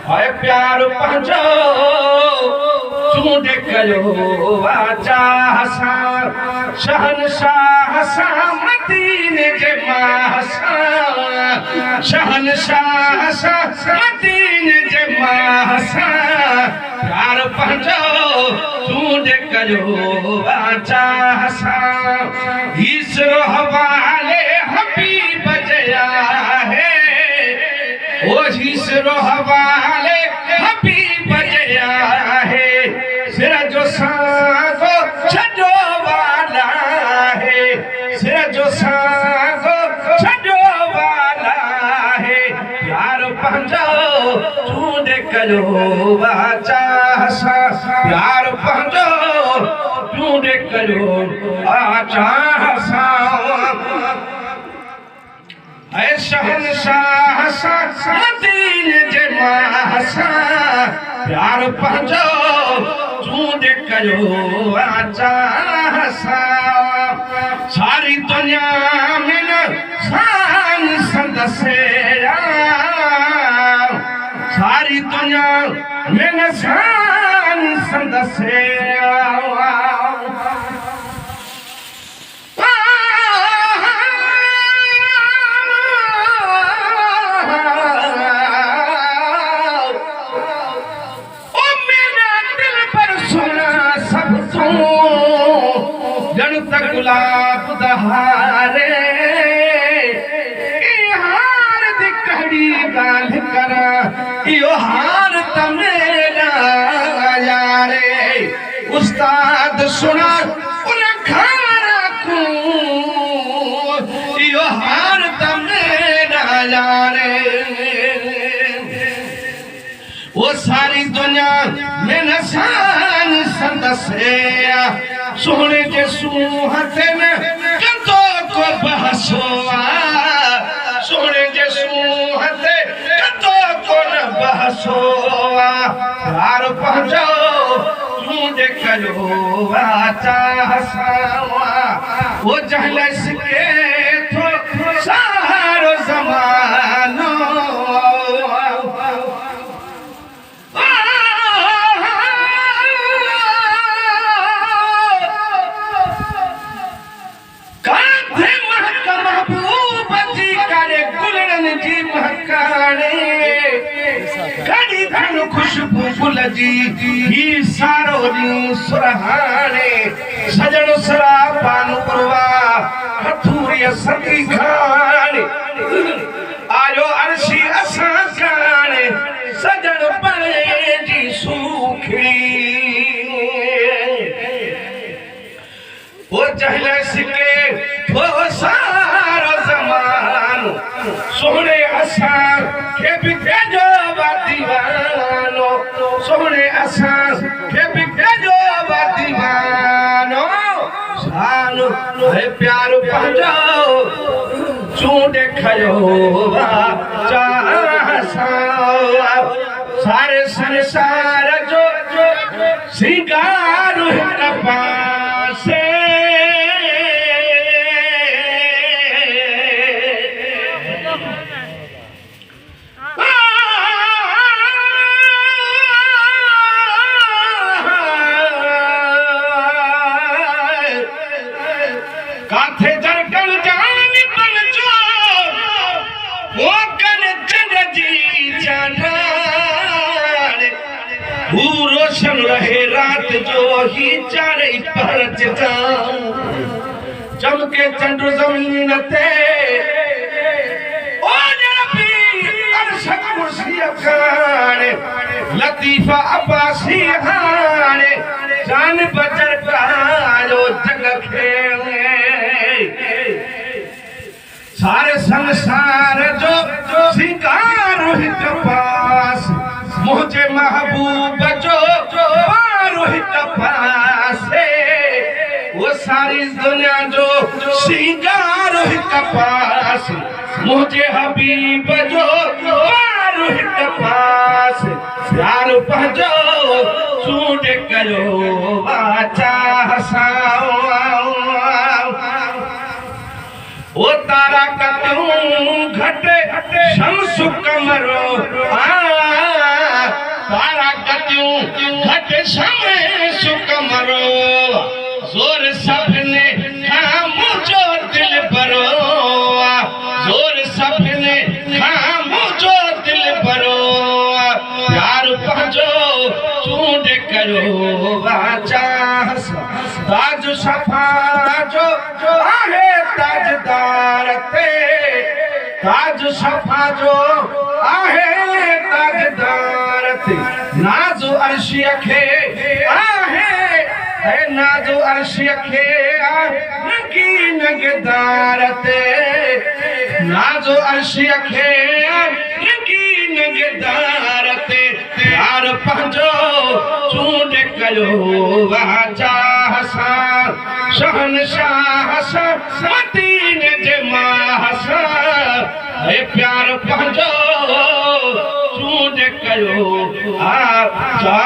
हाय प्यार पंहिंजो चूंड कयो वाचा हसां शहनशाह सां मदीने जे मां शहनशाह सां मदीने जे मां प्यार पंहिंजो चूंड कयो वाचा हसां ईसरो हवाले हबीब जया है ओ ईसरो हवाले हबीब जया है सिर जो सांगो छॾो वाला है सिर जो सांगो छॾो वाला है प्यार पंहिंजो चूंड कयो वाचा हसां प्यार पंहिंजो चूंड कयो वाचा हसां ऐ शहनशाह सां मदीने जे मां प्यार पंहिंजो चूंड कयो वाचा हसां सारी दुनिया में न शान संदसे सारी दुनिया में न शान संदसे गुलाब दहारे हार दी कड़ी गाल करा यो हार तमेरा यारे उस्ताद सुना उन खाना को यो हार तमेरा यारे वो सारी दुनिया में नसान संदसे सोने जे सूहते न कंदो को बहसोआ सोने जे सूहते कंदो को न बहसोआ प्यार पंहिंजो चूंड कयो वाचा हसां वो जहलस के थो सारो ज़मानो कड़ी धन खुशबू फुल जी ही सारो दी सुरहाने सजन सरा पान पुरवा हथूरी सती खाने आयो अर्शी असा खाने सजन पड़े जी सूखी वो चहले सिके वो सारो जमानो सोने असा के भी भेजो दीवानो सोने असा के भी भेजो दीवानो सानो है प्यार पंहिंजो चूंड कयो वाचा हसां सारे संसार जो सिंगार हिक पासे काथे जरकल जान पंजो वो कन जन जी जानार वो रोशन रहे रात जो ही चारे पर जता चमके चंद्र जमीन ते ओ नबी अरशद कुर्सी खाने लतीफा अब्बासी हाने जान बचर कालो जग खेले सारे संसार जो सिंगार हिक पास मुझे महबूब जो पारो हिक पास वो सारी दुनिया जो सिंगार हिक पास मुझे हबीब जो पारो हिक पास प्यार पंहिंजो चूंड कयो वाचा हसां ओ तारा कतूं घट शम्स कमरो के समय सुकमरो जोर सबने खामोजो दिल भरो जोर सबने खामोजो दिल भरो प्यार पंहिंजो चूंड करो वाचा ताज सफ़ा जो आहे ताजदार ते ताज सफ़ा जो आहे ताजदार ते नाज़ो अर्शीअ खे आहे नाज़ो अर्शीअ खे नगी नगदार ते नाज़ो अर्शीअ खे नगी नगदार ते प्यार पंहिंजो चूंड कयो वाचा शहनशाह सां मदीने जे मां सां प्यार पंहिंजो चूंड कयो वाचा